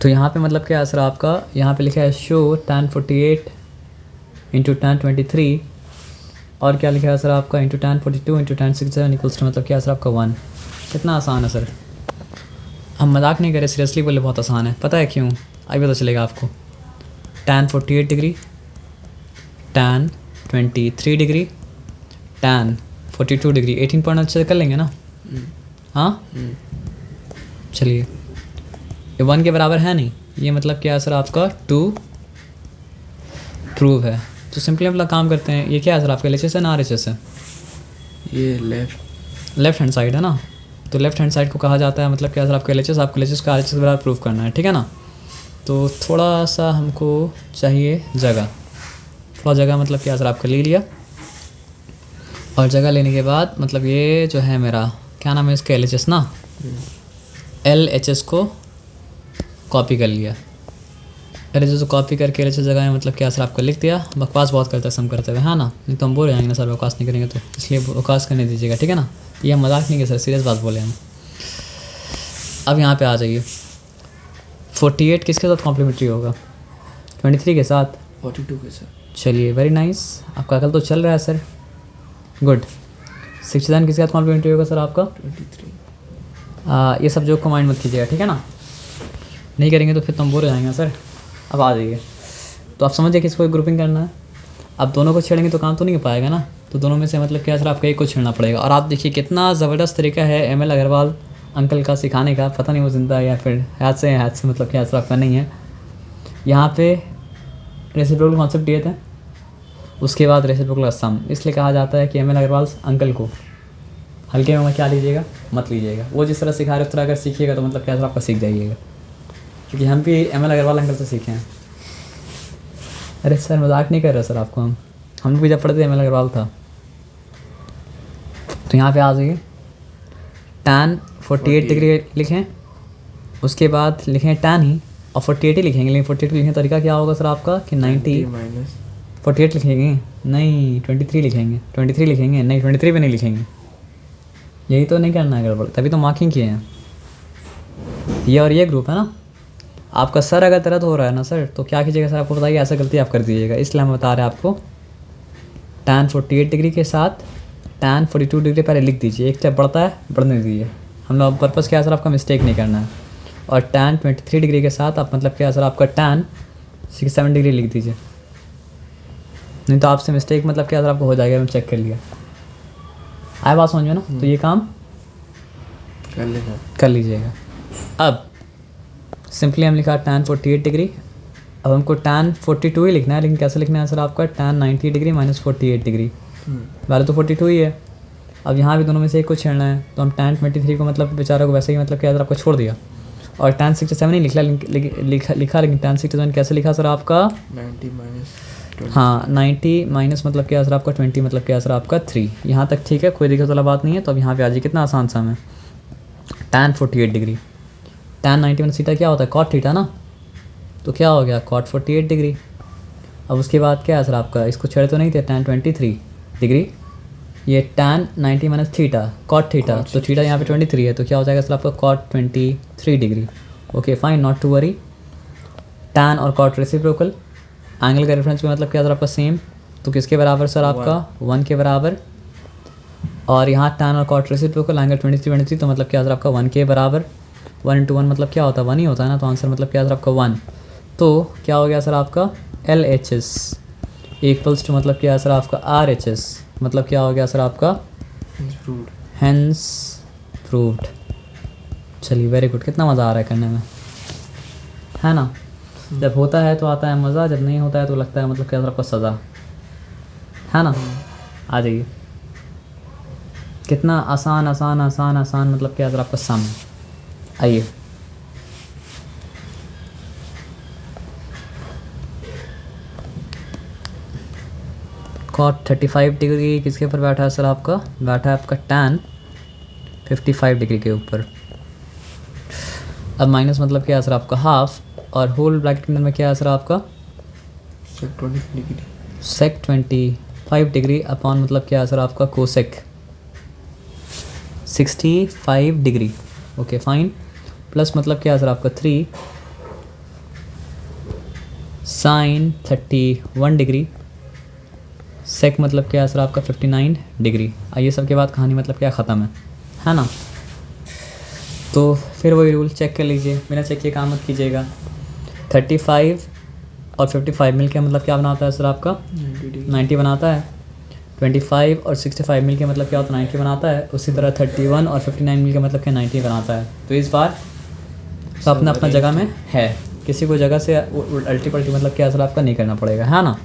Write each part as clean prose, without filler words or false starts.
तो यहाँ पे मतलब क्या सर आपका, यहाँ पे लिखा है शो tan 48 इंटू tan 23 और क्या लिखा है सर आपका into tan 42 into tan 67 equals to मतलब क्या सर आपका 1। कितना आसान है सर, हम मजाक नहीं करें, सीरियसली बोले बहुत आसान है। पता है क्यों? अभी पता चलेगा आपको। tan 48 degree, tan 23 degree, tan 42 degree, 18 point अच्छे से कर लेंगे ना? हाँ चलिए, ये 1 के बराबर है नहीं, ये मतलब क्या है सर आपका 2 प्रूव है। तो सिंपली हम लोग काम करते हैं, ये क्या है सर आपका LHS है ना RHS है? ये लेफ्ट हैंड साइड है ना, तो लेफ्ट हैंड साइड को कहा जाता है मतलब क्या सर आपका LHS, आपको LHS का RHS के बराबर प्रूव करना है, ठीक है ना? तो थोड़ा सा हमको चाहिए जगह, थोड़ा जगह मतलब क्या सर आपका ले लिया, और जगह लेने के बाद मतलब ये जो है मेरा क्या नाम है इसका LHS ना, LHS को कॉपी कर लिया, LHS को कॉपी करके LHS जगह में मतलब क्या सर आपको लिख दिया। बकवास बहुत करते हैं सम करते हुए, हाँ ना, नहीं तो हम बोल जाएंगे ना सर बकवास नहीं करेंगे, तो इसलिए बकवास करने दीजिएगा, ठीक है ना? ये हम मजाक नहीं कर सर, सीरियस बात बोले हम। अब यहाँ पे आ जाइए, 48 किसके साथ कॉम्प्लीमेंट्री होगा? 23 के साथ, 42 के साथ। चलिए वेरी नाइस, आपका अकल तो चल रहा है सर, गुड। 67 किसके साथ कॉम्प्लीमेंट्री होगा सर आपका? 23। ये सब जो को माइंड मत कीजिएगा, ठीक है ना? नहीं करेंगे तो फिर तुम बोर हो जाएंगे सर। अब आ जाइए, तो आप समझिए कि इसको ग्रुपिंग करना है। अब दोनों को छेड़ेंगे तो काम तो नहीं हो पाएगा ना, तो दोनों में से मतलब क्या सर आपका एक को छेड़ना पड़ेगा। और आप देखिए कितना ज़बरदस्त तरीका है ML अग्रवाल अंकल का सिखाने का, पता नहीं वो जिंदा है या फिर हाथ से मतलब क्या सर आपका नहीं है। यहाँ पे रेसिप्रोकल कॉन्सेप्ट दिए थे, उसके बाद रेसिप्रोकल सम, इसलिए कहा जाता है कि ML अग्रवाल अंकल को हल्के में क्या लीजिएगा, मत लीजिएगा। वो जिस तरह सिखा रहे उस तरह अगर सीखिएगा तो मतलब क्या सर आपका सीख जाइएगा, क्योंकि हम भी ML अग्रवाल अंकल से सीखे हैं। अरे सर मजाक नहीं कर रहे सर आपको, हम भी जब पढ़ते थे ML अग्रवाल था। तो यहाँ पे आ जाइए, tan 48 डिग्री लिखें, उसके बाद लिखें tan ही और 48 ही लिखेंगे, लेकिन 48 लिखने का तरीका क्या होगा सर आपका कि 90 माइनस 48 लिखेंगे नहीं, 23 लिखेंगे, 23 लिखेंगे नहीं, 23 भी नहीं लिखेंगे। यही तो नहीं करना है गड़बड़, तभी तो मार्किंग किए हैं। ये और ये ग्रुप है ना आपका। सर अगर दर्द हो रहा है ना सर, तो क्या कीजिएगा सर, आपको बताइए, ऐसा गलती आप कर दीजिएगा, इसलिए हम बता रहे हैं आपको। tan 48 डिग्री के साथ tan 42 डिग्री पहले लिख दीजिए, एक स्टेप बढ़ता है बढ़ने दीजिए, हम लोग पर्पज़ क्या है सर आपका, मिस्टेक नहीं करना है। और tan 23 डिग्री के साथ आप मतलब क्या सर आपका tan 67 डिग्री लिख दीजिए, नहीं तो आपसे मिस्टेक मतलब क्या सर आपको हो जाएगा, हम चेक कर लिया। आए बात समझ में ना? तो ये काम कर लीजिएगा। अब सिंपली हम लिखा tan 48 डिग्री, अब हमको tan 42 ही लिखना है, लेकिन कैसे लिखना है सर आपका, tan 90 degree minus 48 degree, value तो 42 ही है। अब यहाँ भी दोनों में से एक को छेड़ना है, तो हम tan 23 को मतलब बेचारा को वैसे ही मतलब क्या सर आपको छोड़ दिया, और tan 67 ही लिखा, लेकिन tan 67 कैसे लिखा सर आपका 90 माइनस, हाँ 90 माइनस मतलब क्या सर आपका 20 मतलब क्या सर आपका 3। यहाँ तक ठीक है, कोई दिक्कत वाला बात नहीं है। तो अब यहाँ पे आ जाइए, कितना आसान सा है। tan 48 degree, tan 90 minus theta क्या होता है, cot थीटा ना, तो क्या हो गया cot 48 डिग्री। अब उसके बाद क्या है सर आपका, इसको छेड़े तो नहीं थे, tan 23 डिग्री, ये tan 90 minus theta cot theta, तो थीटा यहाँ पे 23 है, तो क्या हो जाएगा सर आपका cot 23 degree. Okay fine, not to worry. tan और cot रेसिप्रोकल, एंगल का रेफरेंस में मतलब क्या सर आपका सेम, तो किसके बराबर सर आपका 1 के बराबर। और यहाँ tan और cot रेसिप्रोकल, एंगल 23 तो मतलब क्या सर आपका 1 के बराबर। 1 इंटू 1 मतलब क्या होता है, 1 ही होता है ना, तो आंसर मतलब क्या सर आपका 1। तो क्या हो गया सर आपका LHS इक्वल्स टू मतलब क्या है सर आपका RHS, मतलब क्या हो गया सर आपका हेंस प्रूव्ड। चलिए वेरी गुड, कितना मज़ा आ रहा है करने में, है ना? जब होता है तो आता है मज़ा, जब नहीं होता है तो लगता है मतलब क्या सर आपका सज़ा, है ना? आ जाइए, कितना आसान आसान आसान आसान मतलब क्या सर आपका सम। आइए cot 35 डिग्री किसके ऊपर बैठा है सर आपका, बैठा है आपका tan 55 डिग्री के ऊपर। अब माइनस मतलब क्या है सर आपका हाफ, और होल ब्रैकेट के अंदर में क्या है सर आपका sec 25 डिग्री अपॉन मतलब क्या है सर आपका cosec 65 degree. Okay fine, plus मतलब क्या है सर आपका 3 साइन 31 डिग्री, सेक मतलब क्या है सर आपका 59 डिग्री। ये सब के बाद कहानी मतलब क्या ख़त्म है ना। तो फिर वही रूल चेक कर लीजिए, बिना चेक किए काम मत कीजिएगा। 35 और 55 मिल के मतलब क्या बनाता है सर आपका 90 बनाता है। 25 और 65 मिल के मतलब क्या होता है 90 बनाता है। उसी तरह 31 और 59 मिल के मतलब क्या 90 बनाता है। तो इस बार सब अपना अपना जगह में है, किसी को जगह से अल्टी पल्टी मतलब क्या सर आपका नहीं करना पड़ेगा, है ना।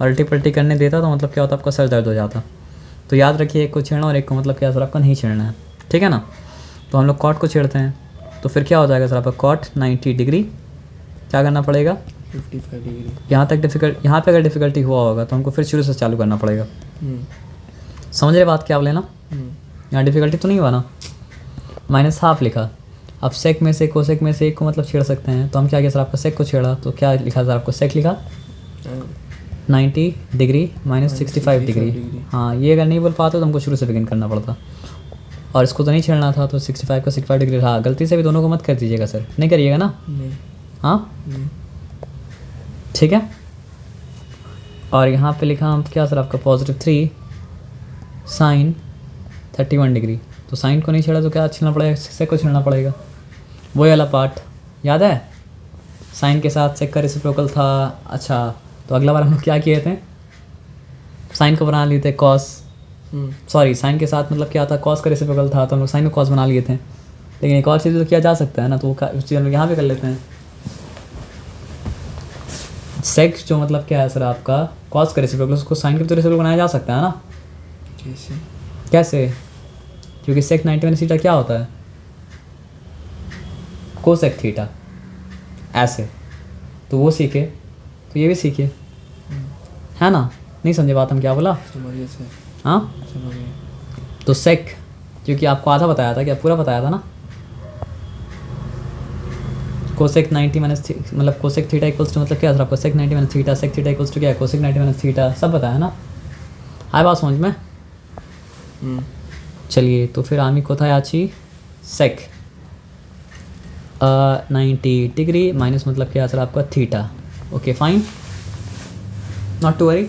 अल्टी पल्टी करने देता तो मतलब क्या होता आपका सर दर्द हो जाता। तो याद रखिए एक को छेड़ना और एक को मतलब क्या सर आपका नहीं छेड़ना है, ठीक है ना। तो हम लोग कॉट को छेड़ते हैं, तो फिर क्या हो जाएगा सर आपका कॉट 90 डिग्री क्या करना पड़ेगा 55 डिग्री। यहाँ पे अगर डिफ़िकल्टी हुआ होगा तो हमको फिर शुरू से चालू करना पड़ेगा। समझ रहे बात क्या आप लेना। यहाँ डिफ़िकल्टी तो नहीं हुआ ना, -½ लिखा। अब सेक में से कोसेक में से एक को मतलब छेड़ सकते हैं, तो हम क्या किया सर आपका सेक को छेड़ा तो क्या लिखा सर आपको सेक लिखा 90 डिग्री -65 डिग्री। हाँ ये अगर नहीं बोल पाते तो हमको शुरू से बिगिन करना पड़ता, और इसको तो नहीं छेड़ना था तो 65 का 65 डिग्री रहा। गलती से भी दोनों को मत कर दीजिएगा सर, नहीं करिएगा ना। हाँ ठीक है। और यहाँ पे लिखा हम क्या सर आपका +3 साइन 31 डिग्री। तो साइन को नहीं छेड़ा तो क्या छेड़ना पड़ेगा, सेक को छेड़ना पड़ेगा। वही वाला पार्ट याद है, साइन के साथ सेक का रेसिप्रोकल था। अच्छा तो अगला बार हम लोग क्या किए थे, साइन को बना लिए थे कॉस, सॉरी साइन के साथ मतलब क्या था कॉस का रेसिप्रोकल था, तो हम लोग साइन को कॉस बना लिए थे। लेकिन एक और चीज़ तो किया जा सकता है ना, तो उस चीज़ हम लोग यहाँ पे कर लेते हैं। सेक जो मतलब क्या है सर आपका कॉस का रेसिप्रोकल, उसको साइन के तो रेसिप्रोकल बनाया जा सकता है ना। कैसे क्योंकि सेक 90 थीटा क्या होता है कोसेक थीटा, ऐसे। तो वो सीखे तो ये भी सीखिए, है ना। नहीं समझे बात हम क्या बोला। हाँ तो सेक क्योंकि आपको आधा बताया था, क्या पूरा बताया था ना। कोसेक 90 मतलब कोसेक थीटा इक्वल्स टू मतलब क्या था आपको sec 90 theta, sec theta equals to क्या है कोसेक 90 थीटा, सब बताया ना। आए बात समझ में। चलिए तो फिर आमी कोথায় आছি सेक 90 डिग्री माइनस मतलब क्या सर आपका theta. Okay fine, not to worry.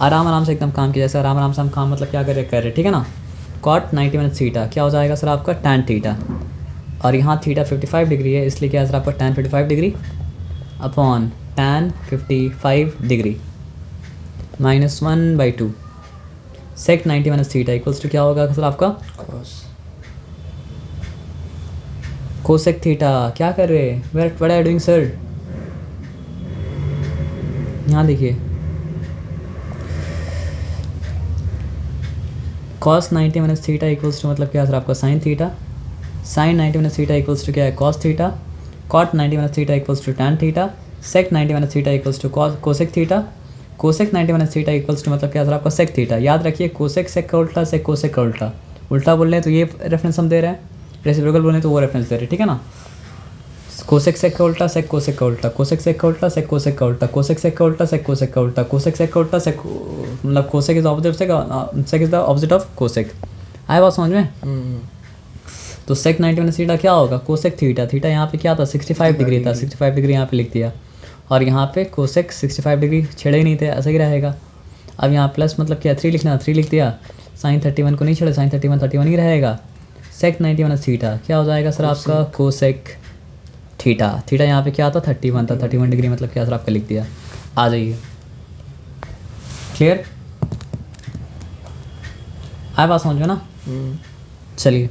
आराम से एकदम काम किया, जैसे आराम से हम काम मतलब क्या कर रहे ठीक है ना। कॉट 90 थीटा क्या हो जाएगा सर आपका टैन थीटा, और यहाँ थीटा 55 डिग्री है, इसलिए क्या सर आपका tan 55 degree upon tan 55 degree -1/2 sec 90 theta equals to क्या होगा सर आपका कोसेक थीटा। क्या कर रहे हैं, what are you doing sir. यहाँ देखिए cos 90 थीटा इक्वल्स टू मतलब क्या सर आपका sine theta, sine 90 theta equals to क्या है cos theta, cot 90 theta equals to tan theta, sec 90 theta equals to cosec theta, cosec 90 theta equals to मतलब क्या sir आपका सेक थीटा। याद रखिए कोसेक सेक का उल्टा, सेक कोसेक का उल्टा। उल्टा बोल रहे हैं तो ये रेफरेंस हम दे रहे हैं, रेसिप्रोकल बोल रहे हैं तो वो रेफरेंस दे रहे हैं, ठीक है ना। कोसेक सेक का उल्टा, सेक कोसेक का उल्टा, कोसेक सेक का उल्टा, सेक कोसेक का उल्टा, कोसेक सेक का उल्टा, सेक कोसेक का उल्टा, कोसेक सेक का उल्टा, सेक मतलब cosec is opposite sec is the opposite of cosec. आए बात समझ में। तो सेक 90 थीटा क्या होगा कोसेक थीटा, थीटा यहाँ पे क्या था 65 डिग्री था, 65 डिग्री यहाँ पे लिख दिया, और यहाँ पे कोसेक 65 डिग्री छेड़े ही नहीं थे, ऐसा ही रहेगा। अब यहाँ प्लस मतलब क्या 3 लिखना, 3 लिख दिया। साइन 31 को नहीं छेड़े, साइन 31 ही रहेगा। सेक 90 थीटा क्या हो जाएगा सर आपका कोसेक थीटा, थीटा यहाँ पे क्या था 31 था, 31 डिग्री मतलब क्या सर आपका लिख दिया। आ जाइए क्लियर, आए बात समझ में ना। चलिए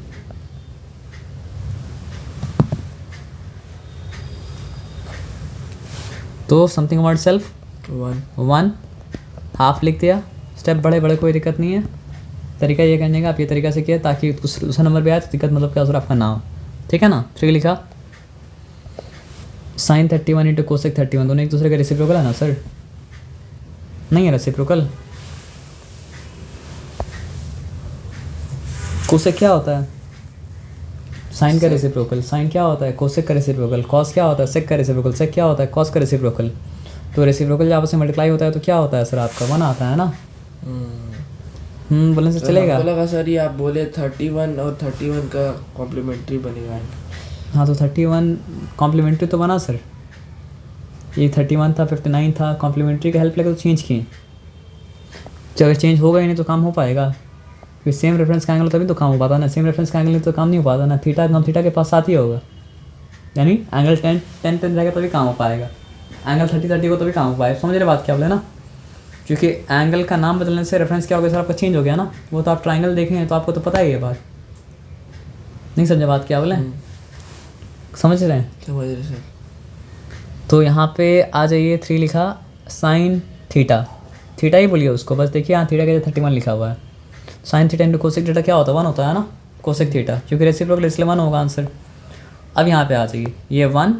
तो समथिंग अबाउट सेल्फ 1 हाफ लिख दिया। स्टेप बड़े कोई दिक्कत नहीं है, तरीका ये करने का आप ये तरीका से किया ताकि दूसरा नंबर पे आए तो दिक्कत मतलब क्या सर आपका ना हो, ठीक है ना। 3 लिखा, साइन 31 इंटू कोसेक 31 दोनों एक दूसरे का रेसिप्रोकल है ना सर, नहीं है रेसिप्रोकल। कोसेक क्या होता है साइन का रेसिप्रोकल, साइन क्या होता है कोसेक का रेसिप्रोकल, कॉस क्या होता है सेक का रेसिप्रोकल, सेक क्या होता है कॉस का रेसिप्रोकल। तो रेसिप्रोकल जब आपस में मल्टीप्लाई होता है तो क्या होता है सर आपका 1 आता है ना। बोलने से चलेगा। लगा सर ये आप बोले 31 और 31 का कॉम्प्लीमेंट्री बनेगा। हाँ तो 31 कॉम्प्लीमेंट्री तो बना सर, ये 31 था, 59 था, कॉम्प्लीमेंट्री का हेल्प लेकर तो चेंज किए। तो अगर चेंज होगा ही नहीं तो काम हो पाएगा, क्योंकि सेम रेफरेंस का एंगल तभी तो काम हो पाता ना, सेम रेफरेंस का एंगल नहीं तो काम नहीं हो पाता ना। थीटा हम थीटा के पास साथ ही होगा, यानी एंगल 10 रहेगा तभी काम हो पाएगा, एंगल 30 को तभी काम हो पाएगा। समझ रहे बात क्या बोले ना, क्योंकि एंगल का नाम बदलने से रेफरेंस क्या हो गया सर आपका चेंज हो गया ना। वो तो आप ट्राइंगल देखेंगे तो आपको तो पता ही है बात, नहीं समझे बात क्या बोले, समझ रहे हैं। समझ रहे सर। तो यहाँ पे आ जाइए 3 लिखा साइन थीटा, थीटा ही बोलिए उसको बस, देखिए यहाँ थीटा के 31 लिखा हुआ है। Sine theta into cosec theta क्या होता है, 1 होता है ना, कोसेक थीटा, क्योंकि रेसिप्रोकल इसलिए 1 होगा आंसर। अब यहाँ पे आ जाइए, ये 1,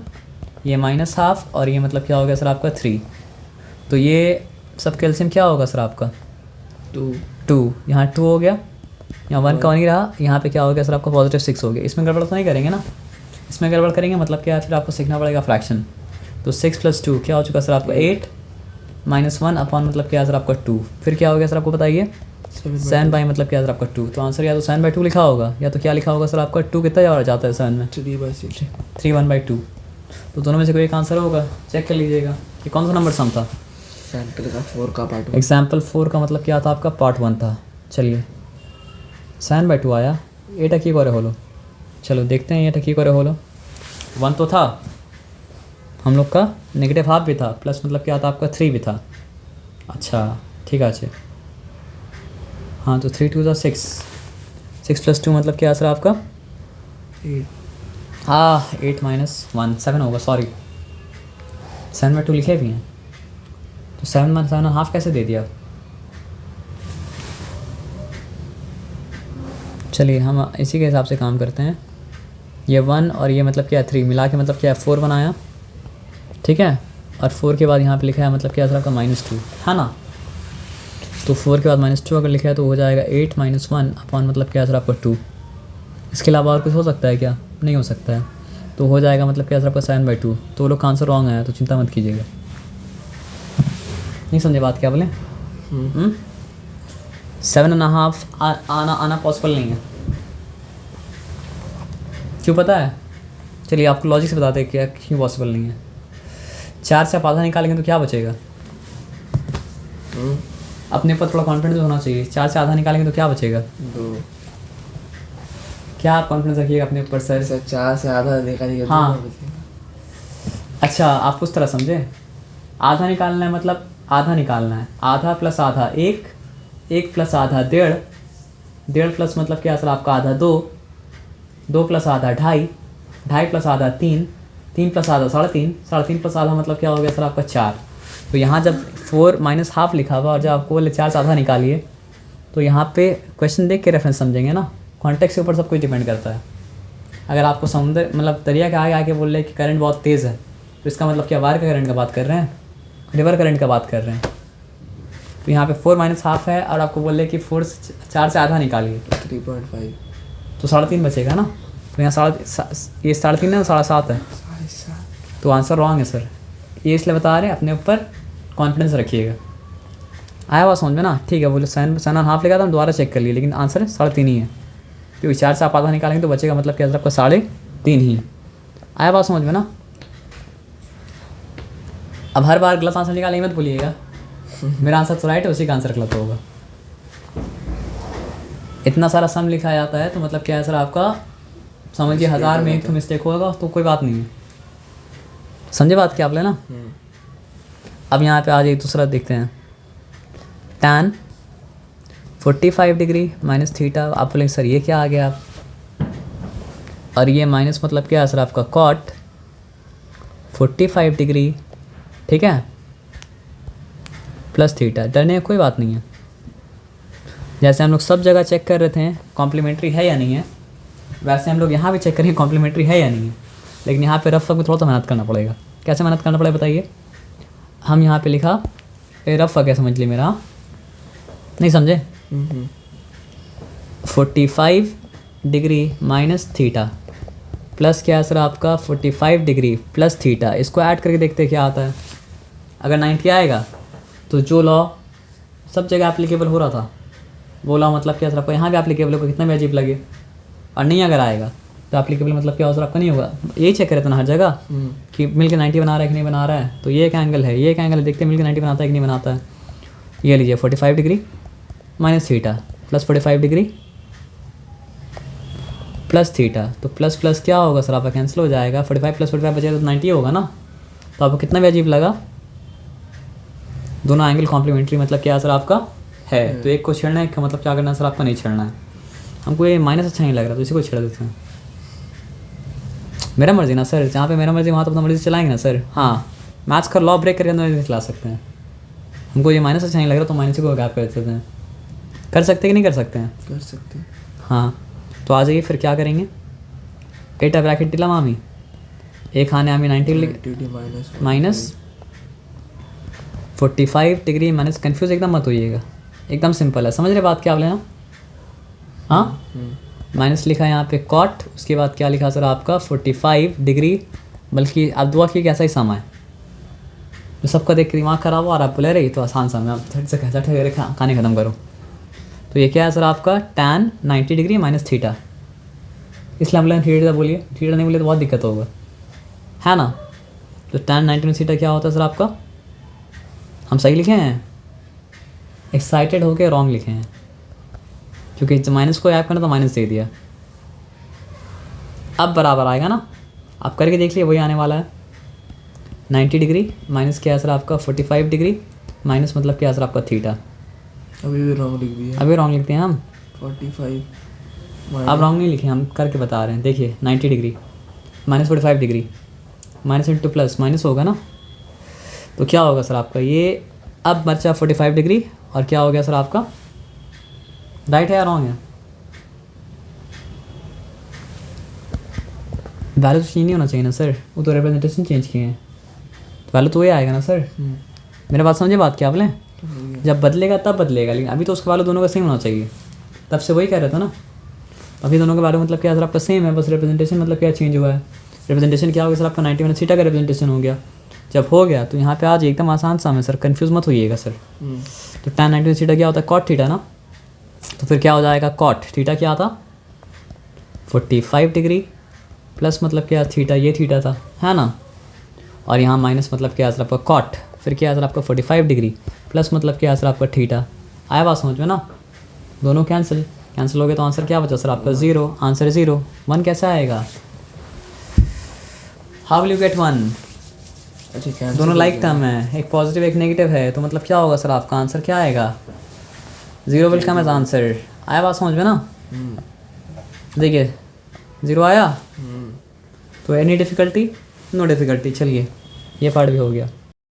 ये -½ और ये मतलब क्या हो गया सर आपका 3, तो ये सब कैल्शियम क्या होगा सर आपका 2, यहाँ 2 हो गया, यहाँ 1 का 1 ही रहा, यहाँ पे क्या हो गया सर आपका +6 हो गया। इसमें गड़बड़ तो नहीं करेंगे ना, इसमें गड़बड़ करेंगे मतलब क्या है, फिर आपको सीखना पड़ेगा फ्रैक्शन। तो 6 + 2 क्या हो चुका सर आपका 8 -1 अपॉन मतलब क्या है सर आपका 2, फिर क्या हो गया सर आपको बताइए 7 बाई मतलब क्या है सर आपका 2। तो आंसर या तो 7/2 लिखा होगा या तो क्या लिखा होगा सर आपका 2 कितना जाता है 7 में 3/6 3 1/2। तो दोनों में से कोई एक आंसर होगा, चेक कर लीजिएगा। ये कौन सा नंबर सम था, सैंपल का 4 का पार्ट 1। एग्जाम्पल 4 का मतलब क्या था आपका पार्ट 1 था। चलिए 7/2 आया, एटा की करे होलो, चलो देखते हैं एटा की करे होलो। 1 तो था हम लोग का, -½ भी था, प्लस मतलब क्या था आपका 3 भी था। अच्छा ठीक है, हाँ तो 3 2 6, 6 + 2 मतलब क्या सर आपका 8 -1 7 होगा, सॉरी 7/2 लिखे भी हैं, तो 7 - 7.5 कैसे दे दिया। चलिए हम इसी के हिसाब से काम करते हैं। ये 1 और ये मतलब क्या 3 मिला के मतलब क्या 4 बनाया, ठीक है, और 4 के बाद यहाँ पे लिखा है मतलब क्या सर आपका -2 है ना। तो 4 के बाद -2 अगर लिखा है तो हो जाएगा 8 -1 अपॉन मतलब क्या सर आपका 2। इसके अलावा और कुछ हो सकता है क्या, नहीं हो सकता है, तो हो जाएगा मतलब क्या सर आपका 7/2। तो वो लोग का आंसर रॉन्ग आया, तो चिंता मत कीजिएगा। नहीं समझे बात क्या बोले, 7.5 आना पॉसिबल नहीं है, क्यों पता है, चलिए आपको लॉजिक से बताते हैं क्या क्यों पॉसिबल नहीं है। 4 से आप आधा निकालेंगे तो क्या बचेगा, अपने पर थोड़ा कॉन्फिडेंस होना चाहिए। 4 से आधा निकालेंगे तो क्या बचेगा 2। क्या आप कॉन्फिडेंस रखिएगा अपने ऊपर सर। सर 4 से आधा निकालिएगा तो हाँ। क्या बचेगा? अच्छा आप उस तरह समझे, आधा निकालना है मतलब आधा निकालना है, आधा प्लस आधा 1, 1 प्लस आधा 1.5, 1.5 प्लस मतलब क्या सर आपका आधा 2, 2 प्लस आधा 2.5, 2.5 प्लस आधा 3, 3 प्लस आधा 3.5, 3.5 प्लस आधा मतलब क्या हो गया सर आपका 4। तो यहाँ जब 4 -½ लिखा हुआ और जब आपको बोले 4 से आधा निकालिए, तो यहाँ पे क्वेश्चन देख के रेफरेंस समझेंगे ना, कॉन्टेक्स्ट के ऊपर सब कुछ डिपेंड करता है। अगर आपको समुद्र मतलब दरिया के आगे आके बोल रहे कि करंट बहुत तेज़ है, तो इसका मतलब क्या वायर का करंट का बात कर रहे हैं, रिवर करंट का बात कर रहे हैं। तो यहाँ पे 4 -½ है और आपको बोल रहे कि 4 से आधा निकालिए, 3.5 तो 3.5 बचेगा ना। तो यहाँ ये 3.5 है, 7.5 है, 7.5। तो आंसर रॉन्ग है सर। ये इसलिए बता रहे हैं, अपने ऊपर कॉन्फिडेंस रखिएगा। आया बात समझ में ना, ठीक है। बोले 7.5 लिखा था, हम दोबारा चेक कर लिए, लेकिन आंसर 3.5 ही है, क्योंकि 4 से आप आधा निकालेंगे तो बचेगा मतलब क्या आपका 3.5 ही। आया बात समझ में ना। अब हर बार गलत आंसर निकालेंगे मत भूलिएगा, मेरा आंसर तो राइट है, उसी का आंसर गलत होगा। इतना सारा सम लिखा जाता है तो मतलब क्या है सर आपका, समझिए 1000 में एक तो मिस्टेक होगा तो कोई बात नहीं है, समझे बात क्या आप ले ना। अब यहाँ पे आ जाइए दूसरा देखते हैं, tan 45 डिग्री माइनस थीटा। आप बोलेंगे सर ये क्या आ गया आप, और ये माइनस मतलब क्या है सर आपका cot 45 डिग्री, ठीक है, प्लस थीटा। डरने की कोई बात नहीं है, जैसे हम लोग सब जगह चेक कर रहे थे कॉम्प्लीमेंट्री है या नहीं है, वैसे हम लोग यहाँ भी चेक करेंगे कॉम्प्लीमेंट्री है या नहीं है। लेकिन यहाँ पे रफ वर्क में थोड़ा सा मेहनत करना पड़ेगा। कैसे मेहनत करना पड़ेगा बताइए। हम यहाँ पे लिखा रफ वर्क है, समझ ली मेरा, नहीं समझे। 45 डिग्री माइनस थीटा प्लस क्या है सर आपका 45 डिग्री प्लस थीटा। इसको ऐड करके देखते हैं क्या आता है। अगर 90 आएगा तो जो लॉ सब जगह एप्लीकेबल हो रहा था वो लॉ मतलब क्या सर आपको यहाँ भी एप्लीकेबल होगा, कितना भी अजीब लगे। और नहीं अगर आएगा तो एप्लीकेबल मतलब क्या हो सर आपका नहीं होगा। यही चेक करे थे ना हर जगह कि मिल के 90 बना रहा है कि नहीं बना रहा है। तो ये एक एंगल है, ये एक एंगल है, देखते हैं मिल के 90 बनाता है कि नहीं बनाता है। ये लीजिए 45 degree minus theta plus 45 degree plus theta. तो प्लस प्लस क्या होगा सर आपका कैंसिल हो जाएगा, 45 प्लस 45 बचेगा तो 90 होगा ना। तो आपको कितना भी अजीब लगा, दोनों एंगल कॉम्प्लीमेंट्री मतलब क्या सर आपका है। तो एक को छेड़ना है, एक का मतलब क्या करना है सर आपको नहीं छेड़ना है। हमको ये माइनस अच्छा नहीं लग रहा तो इसी को छेड़ देते हैं। मेरा मर्जी ना सर, जहाँ पे मेरा मर्जी वहाँ तो अपना मर्जी चलाएंगे ना सर। हाँ, मैथ्स का लॉ ब्रेक करके अंदर चला सकते हैं। हमको ये माइनस अच्छा नहीं लग रहा तो माइनस को गैप कर देते हैं। कर सकते कि नहीं कर सकते हैं? कर सकते हैं। हाँ, तो आ जाइए फिर क्या करेंगे। एटा ब्रैकेट दिला मामी एक खाने आमी 90 माइनस 45 डिग्री माइनस, कन्फ्यूज़ एकदम मत होइएगा, एकदम सिंपल है, समझ रहे बात क्या आप लेना। हाँ, माइनस लिखा है यहाँ पे कॉट, उसके बाद क्या लिखा सर आपका 45 डिग्री, बल्कि आप दुआ की कैसा ही समा है। तो सबका देख के दिमाग खराब हो और आप बोले रही तो आसान समय, आप झट से खाने ख़त्म करो। तो ये क्या है सर आपका tan 90 डिग्री माइनस थीटा, इसलिए हम लोग थीटा बोलिए, थीटा नहीं बोलिए तो बहुत दिक्कत होगा, है ना। तो tan 90 माइनस थीटा क्या होता है सर आपका, हम सही लिखे हैं, एक्साइटेड होके रॉन्ग लिखे हैं, क्योंकि माइनस को ऐप करना तो माइनस दे दिया। अब बराबर आएगा ना, आप करके देख लिए वही आने वाला है। 90 डिग्री माइनस क्या है सर आपका 45 डिग्री माइनस मतलब क्या है सर आपका थीटा। अभी भी रॉन्ग लिख दिया। अभी रॉन्ग लिखते हैं हम, 45 अब रॉन्ग नहीं लिखे, हम करके बता रहे हैं। देखिए 90 degree minus 45 degree minus into plus minus होगा ना, तो क्या होगा सर आपका ये, अब बचा 45 डिग्री और क्या हो गया सर आपका, राइट है या रॉन्ग है? वैल्यू तो चेंज नहीं होना चाहिए ना सर, वो तो रिप्रेजेंटेशन चेंज किए हैं, तो वैल्यू तो ये आएगा ना सर। मेरे बात समझे, बात क्या आपने, जब बदलेगा तब बदलेगा, लेकिन अभी तो उसका वैल्यू दोनों का सेम होना चाहिए, तब से वही कह रहा था ना। अभी दोनों का वैल्यू मतलब क्या सर आपका सेम है, बस रिप्रेजेंटेशन मतलब क्या चेंज हुआ है। रिप्रेजेंटेशन क्या हो गया सर आपका 90 माइनस थीटा का रिप्रेजेंटेशन हो गया। जब हो गया तो यहाँ पे आज एकदम आसान सा है सर, कन्फ्यूज़ मत होइएगा सर। तो tan 90 थीटा क्या होता है, कॉट थीटा ना, तो फिर क्या हो जाएगा कॉट थीटा क्या था 45 डिग्री प्लस मतलब क्या थीटा, ये थीटा था, है ना, और यहाँ माइनस मतलब क्या सर आपका कॉट, फिर क्या सर आपका 45 डिग्री प्लस मतलब क्या सर आपका थीटा। आया बात समझ में ना, दोनों कैंसिल हो गए तो आंसर क्या बचा सर आपका 0, आंसर 0। 1 कैसे आएगा, हाउ विल यू गेट 1? अच्छा, दोनों लाइक टर्म है, एक पॉजिटिव एक नेगेटिव है, तो मतलब क्या होगा सर आपका आंसर क्या आएगा, 0 विल कम एज आंसर। आया बात समझ में ना, देखिए 0 आया। तो एनी डिफ़िकल्टी, नो डिफ़िकल्टी, चलिए ये पार्ट भी हो गया।